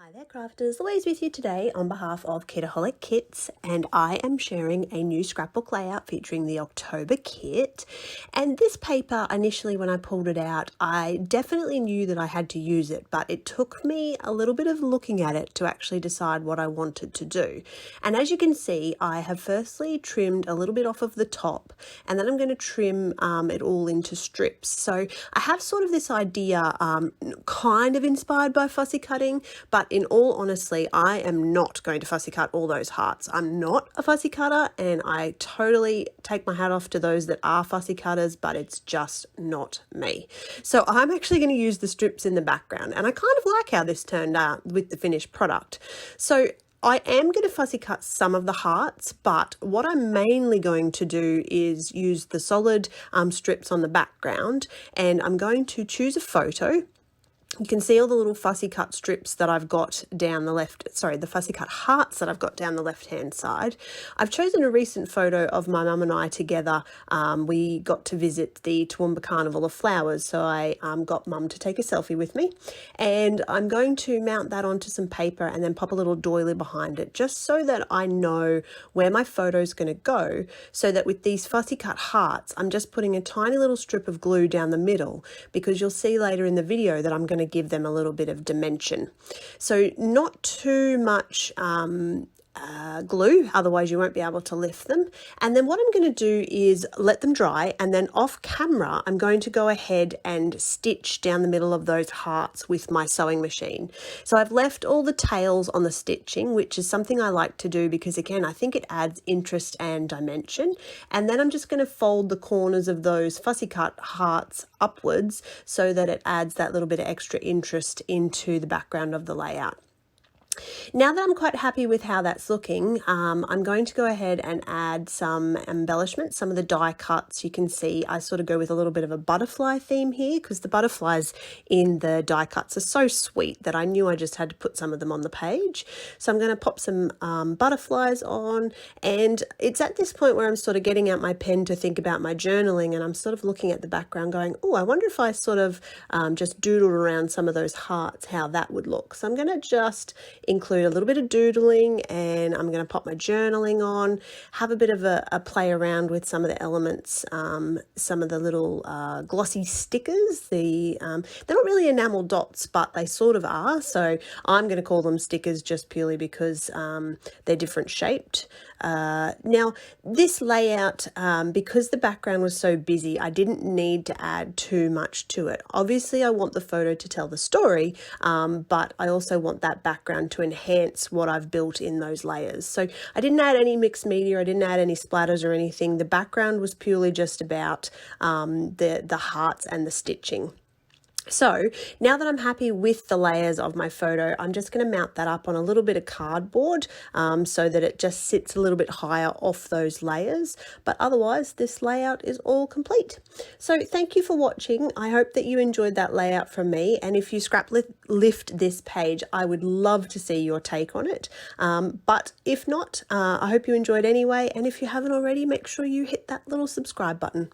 Hi there crafters, Louise with you today on behalf of Kitaholic Kits, and I am sharing a new scrapbook layout featuring the October kit. And this paper, initially when I pulled it out, I definitely knew that I had to use it, but it took me a little bit of looking at it to actually decide what I wanted to do. And as you can see, I have firstly trimmed a little bit off of the top, and then I'm going to trim it all into strips. So I have sort of this idea kind of inspired by fussy cutting, but in all honesty, I am not going to fussy cut all those hearts. I'm not a fussy cutter, and I totally take my hat off to those that are fussy cutters, but it's just not me. So I'm actually going to use the strips in the background, and I kind of like how this turned out with the finished product. So I am going to fussy cut some of the hearts, but what I'm mainly going to do is use the solid strips on the background, and I'm going to choose a photo. You can see all the little fussy cut strips that I've got down the the fussy cut hearts that I've got down the left hand side. I've chosen a recent photo of my mum and I together. We got to visit the Toowoomba Carnival of Flowers, so I got mum to take a selfie with me, and I'm going to mount that onto some paper and then pop a little doily behind it, just so that I know where my photo is going to go, so that with these fussy cut hearts, I'm just putting a tiny little strip of glue down the middle, because you'll see later in the video that I'm going to give them a little bit of dimension. So not too much glue, otherwise you won't be able to lift them. And then what I'm going to do is let them dry, and then off camera I'm going to go ahead and stitch down the middle of those hearts with my sewing machine. So I've left all the tails on the stitching, which is something I like to do because, again, I think it adds interest and dimension. And then I'm just going to fold the corners of those fussy cut hearts upwards so that it adds that little bit of extra interest into the background of the layout. Now that I'm quite happy with how that's looking, I'm going to go ahead and add some embellishments, some of the die cuts. You can see I sort of go with a little bit of a butterfly theme here, because the butterflies in the die cuts are so sweet that I knew I just had to put some of them on the page. So I'm going to pop some butterflies on, and it's at this point where I'm sort of getting out my pen to think about my journaling, and I'm sort of looking at the background going, oh, I wonder if I sort of just doodled around some of those hearts, how that would look. So I'm going to just include a little bit of doodling, and I'm going to pop my journaling on, have a bit of a play around with some of the elements, some of the little glossy stickers. They're not really enamel dots, but they sort of are, so I'm going to call them stickers just purely because they're different shaped. Now this layout, because the background was so busy, I didn't need to add too much to it. Obviously I want the photo to tell the story, but I also want that background to enhance what I've built in those layers. So I didn't add any mixed media, I didn't add any splatters or anything. The background was purely just about the hearts and the stitching. So now that I'm happy with the layers of my photo, I'm just going to mount that up on a little bit of cardboard so that it just sits a little bit higher off those layers. But otherwise, this layout is all complete. So thank you for watching. I hope that you enjoyed that layout from me. And if you scrap lift this page, I would love to see your take on it. But if not, I hope you enjoyed anyway. And if you haven't already, make sure you hit that little subscribe button.